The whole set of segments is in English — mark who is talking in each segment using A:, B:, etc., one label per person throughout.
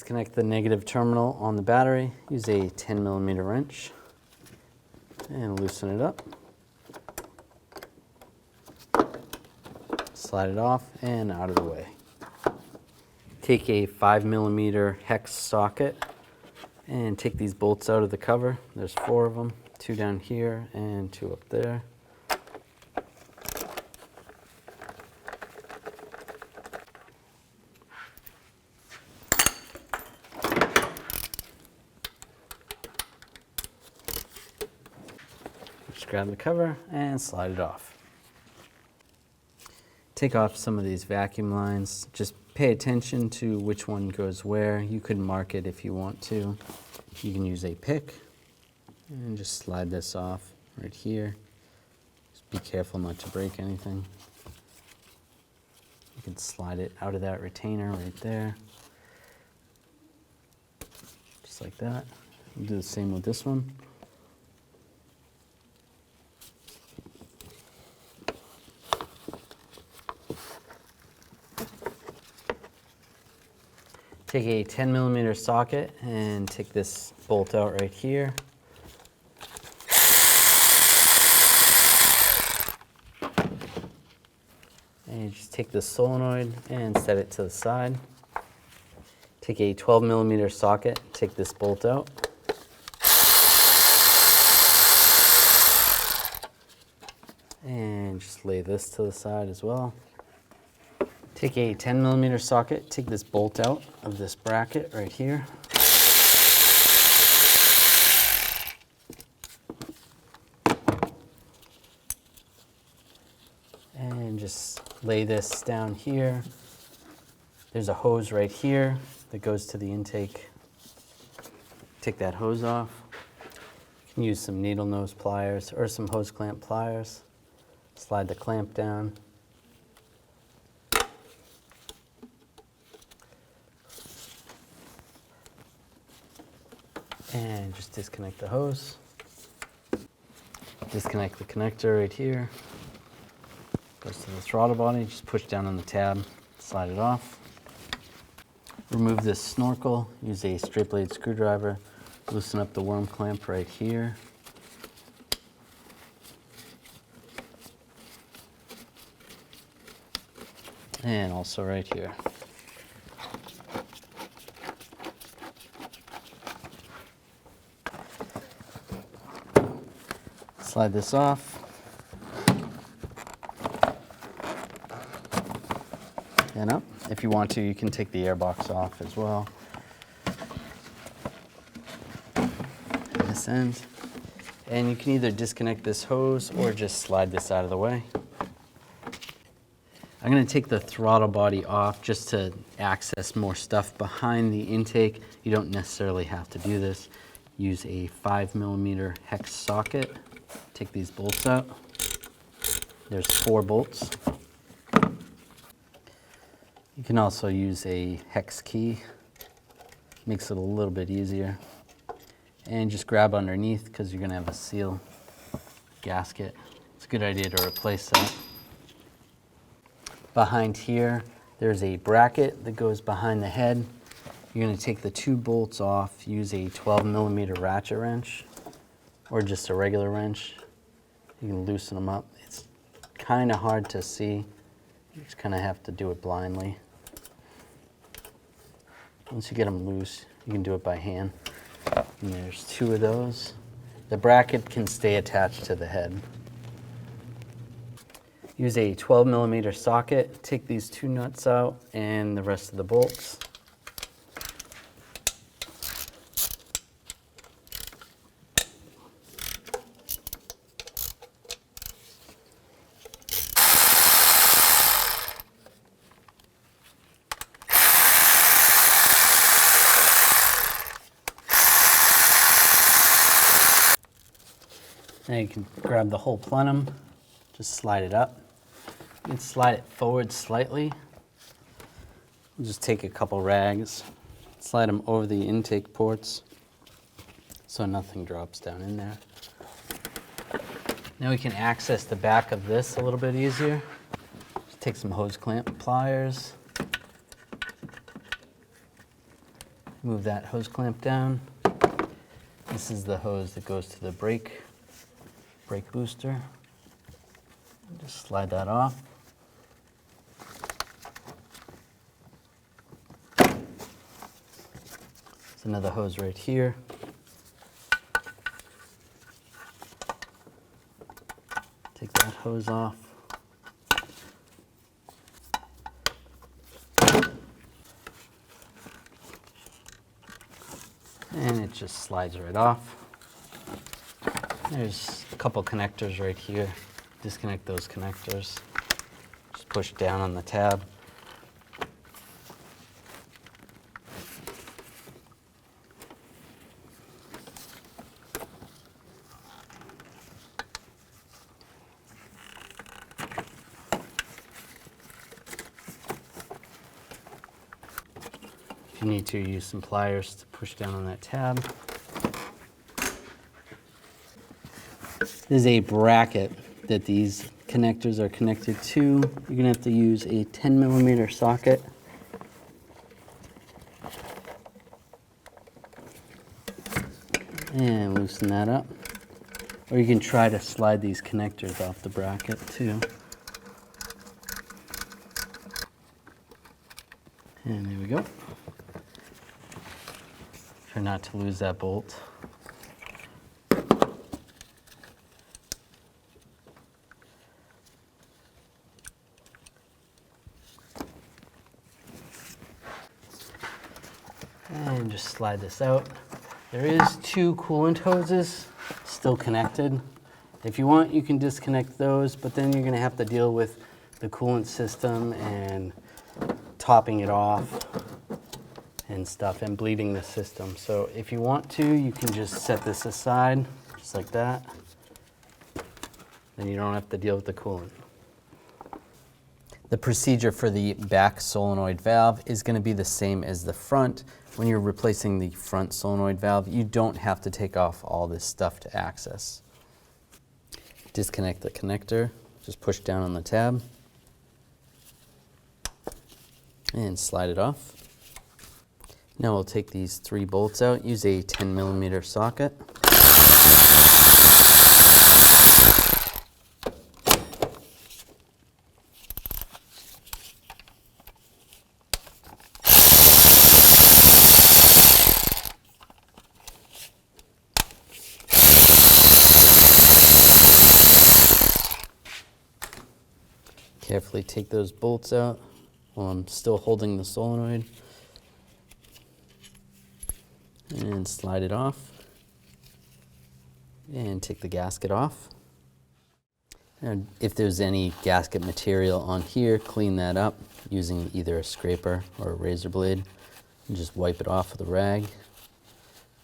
A: disconnect the negative terminal on the battery. Use a 10mm wrench and loosen it up. Slide it off and out of the way. Take a 5mm hex socket and take these bolts out of the cover. There's 4 of them, 2 down here and 2 up there. Just grab the cover and slide it off. Take off some of these vacuum lines. Just pay attention to which one goes where. You could mark it if you want to. You can use a pick and just slide this off right here. Just be careful not to break anything. You can slide it out of that retainer right there. Just like that. We'll do the same with this one. Take a 10mm socket and take this bolt out right here. And you just take the solenoid and set it to the side. Take a 12mm socket, take this bolt out. And just lay this to the side as well. Take a 10mm socket, take this bolt out of this bracket right here. And just lay this down here. There's a hose right here that goes to the intake. Take that hose off. You can use some needle nose pliers or some hose clamp pliers. Slide the clamp down. And just disconnect the hose. Disconnect the connector right here. Goes to the throttle body, just push down on the tab, slide it off. Remove this snorkel, use a straight blade screwdriver, loosen up the worm clamp right here. And also right here. Slide this off. And up. If you want to, you can take the airbox off as well. This end. And you can either disconnect this hose or just slide this out of the way. I'm going to take the throttle body off just to access more stuff behind the intake. You don't necessarily have to do this. Use a 5mm hex socket. Take these bolts out. There's 4 bolts. You can also use a hex key. Makes it a little bit easier. And just grab underneath because you're going to have a seal gasket. It's a good idea to replace that. Behind here, there's a bracket that goes behind the head. You're going to take the 2 bolts off, use a 12mm ratchet wrench or just a regular wrench. You can loosen them up. It's kind of hard to see. You just kind of have to do it blindly. Once you get them loose, you can do it by hand. And there's 2 of those. The bracket can stay attached to the head. Use a 12mm socket, take these 2 nuts out and the rest of the bolts. Now you can grab the whole plenum, just slide it up. You can slide it forward slightly. We'll just take a couple rags, slide them over the intake ports so nothing drops down in there. Now we can access the back of this a little bit easier. Just take some hose clamp pliers Move that hose clamp down. This is the hose that goes to the brake booster. Just slide that off. There's another hose right here. Take that hose off. And it just slides right off. There's a couple connectors right here. Disconnect those connectors. Just push down on the tab. If you need to, use some pliers to push down on that tab. There's a bracket that these connectors are connected to. You're gonna have to use a 10mm socket. And loosen that up. Or you can try to slide these connectors off the bracket too. And there we go. Try not to lose that bolt. And just slide this out. There is 2 coolant hoses still connected. If you want, you can disconnect those, but then you're gonna have to deal with the coolant system and topping it off and stuff and bleeding the system. So if you want to, you can just set this aside, just like that. Then you don't have to deal with the coolant. The procedure for the back solenoid valve is going to be the same as the front. When you're replacing the front solenoid valve, you don't have to take off all this stuff to access. Disconnect the connector, just push down on the tab and slide it off. Now we'll take these 3 bolts out, use a 10mm socket. Carefully take those bolts out while I'm still holding the solenoid. And slide it off. And take the gasket off. And if there's any gasket material on here, clean that up using either a scraper or a razor blade. And just wipe it off with a rag.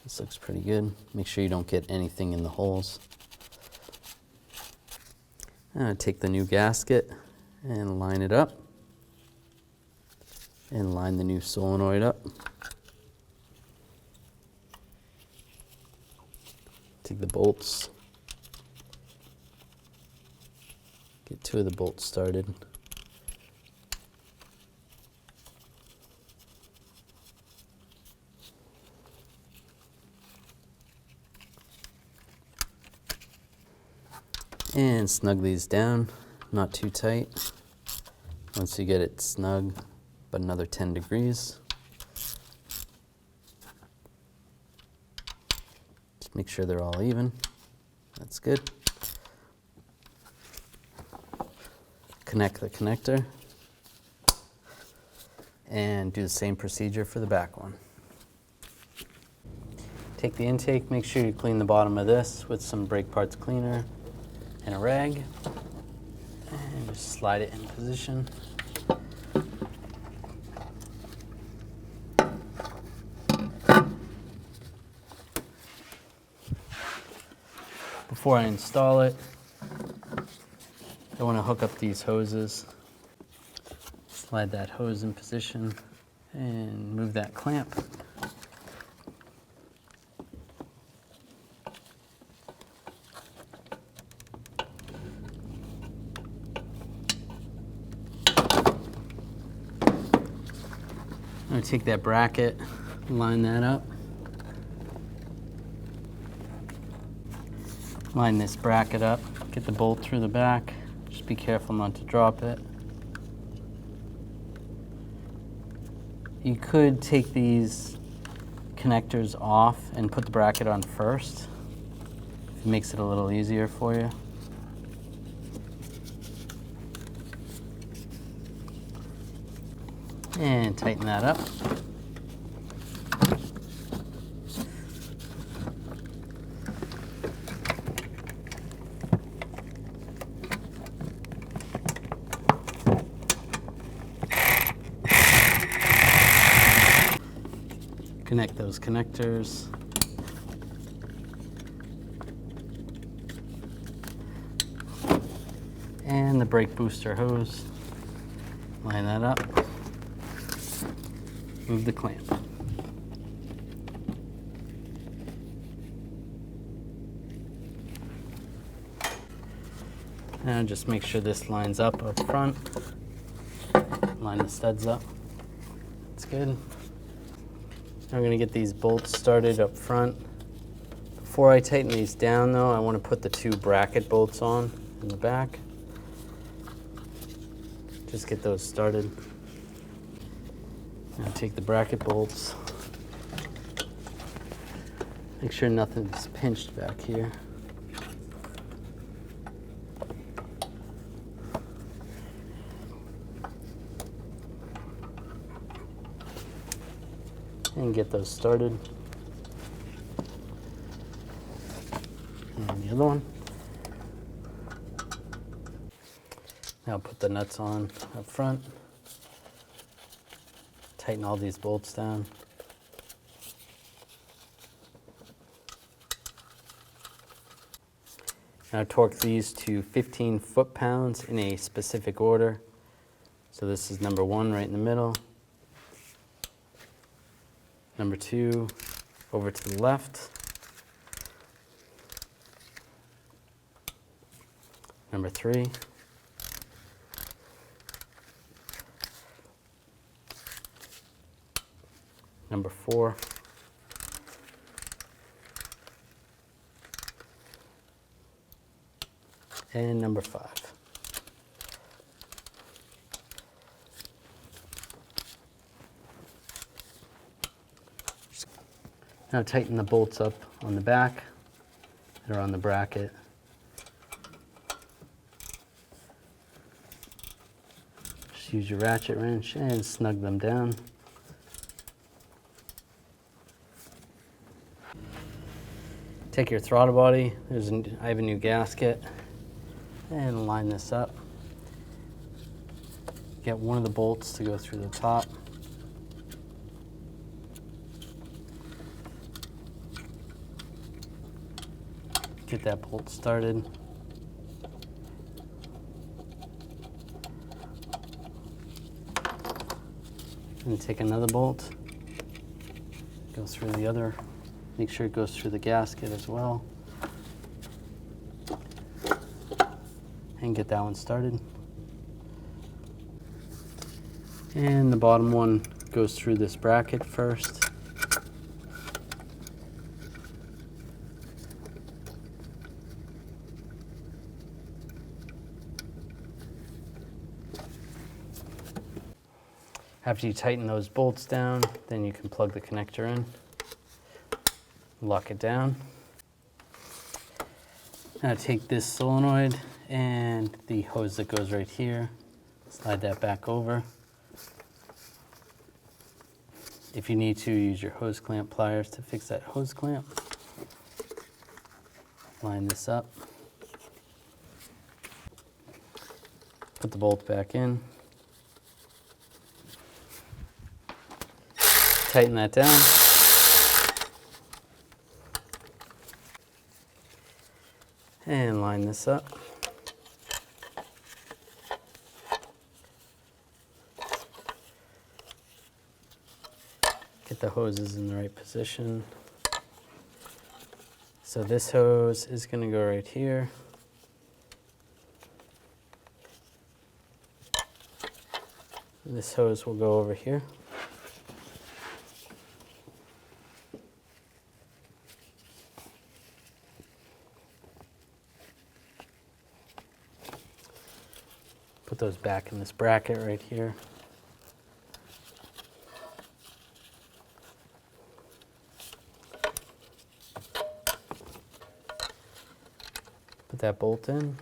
A: This looks pretty good. Make sure you don't get anything in the holes. Take the new gasket and line it up. And line the new solenoid up. Take the bolts, get 2 of the bolts started. And snug these down, not too tight. Once you get it snug, but another 10 degrees. Make sure they're all even. That's good. Connect the connector. And do the same procedure for the back one. Take the intake, make sure you clean the bottom of this with some brake parts cleaner and a rag. And just slide it in position. Before I install it, I want to hook up these hoses. Slide that hose in position and move that clamp. I'm going to take that bracket, Line that up. Line this bracket up. Get the bolt through the back. Just be careful not to drop it. You could take these connectors off and put the bracket on first. It makes it a little easier for you. And tighten that up. Connect those connectors. And the brake booster hose. Line that up. Move the clamp. Now just make sure this lines up front. Line the studs up. That's good. I'm going to get these bolts started up front. Before I tighten these down though, I want to put the two bracket bolts on in the back. Just get those started. Now take the bracket bolts. Make sure nothing's pinched back here. And get those started. And the other one. Now put the nuts on up front. Tighten all these bolts down. Now torque these to 15 foot-pounds in a specific order. So this is number 1 right in the middle. Number 2 over to the left. Number 3. Number 4. And number 5. Now tighten the bolts up on the back that are on the bracket. Just use your ratchet wrench and snug them down. Take your throttle body, I have a new gasket, and line this up. Get one of the bolts to go through the top. Get that bolt started. And take another bolt, go through the other. Make sure it goes through the gasket as well. And get that one started. And the bottom one goes through this bracket first. After you tighten those bolts down, then you can plug the connector in. Lock it down. Now take this solenoid and the hose that goes right here, slide that back over. If you need to, use your hose clamp pliers to fix that hose clamp. Line this up. Put the bolt back in. Tighten that down. And line this up. Get the hoses in the right position. So this hose is going to go right here. This hose will go over here. those back in this bracket right here. Put that bolt in.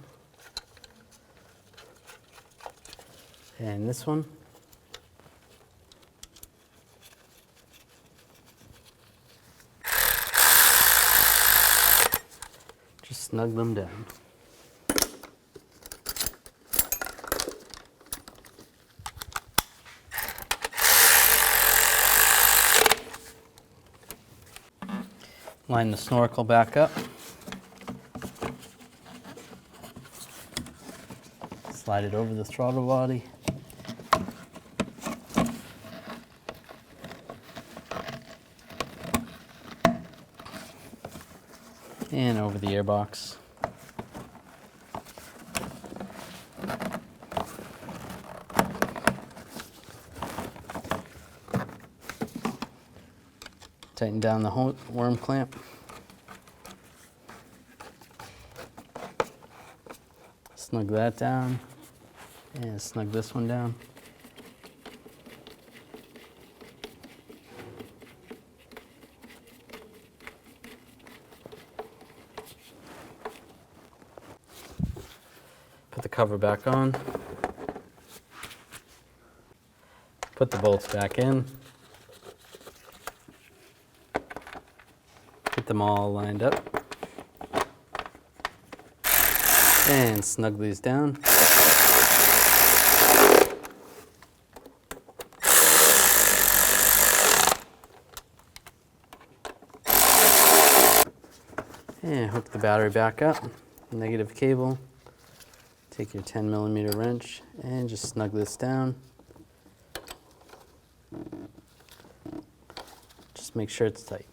A: And this one. Just snug them down. Line the snorkel back up. Slide it over the throttle body. And over the airbox. Tighten down the worm clamp. Snug that down. And snug this one down. Put the cover back on. Put the bolts back in. Get them all lined up. And snug these down. And hook the battery back up. Negative cable. Take your 10mm wrench and just snug this down. Just make sure it's tight.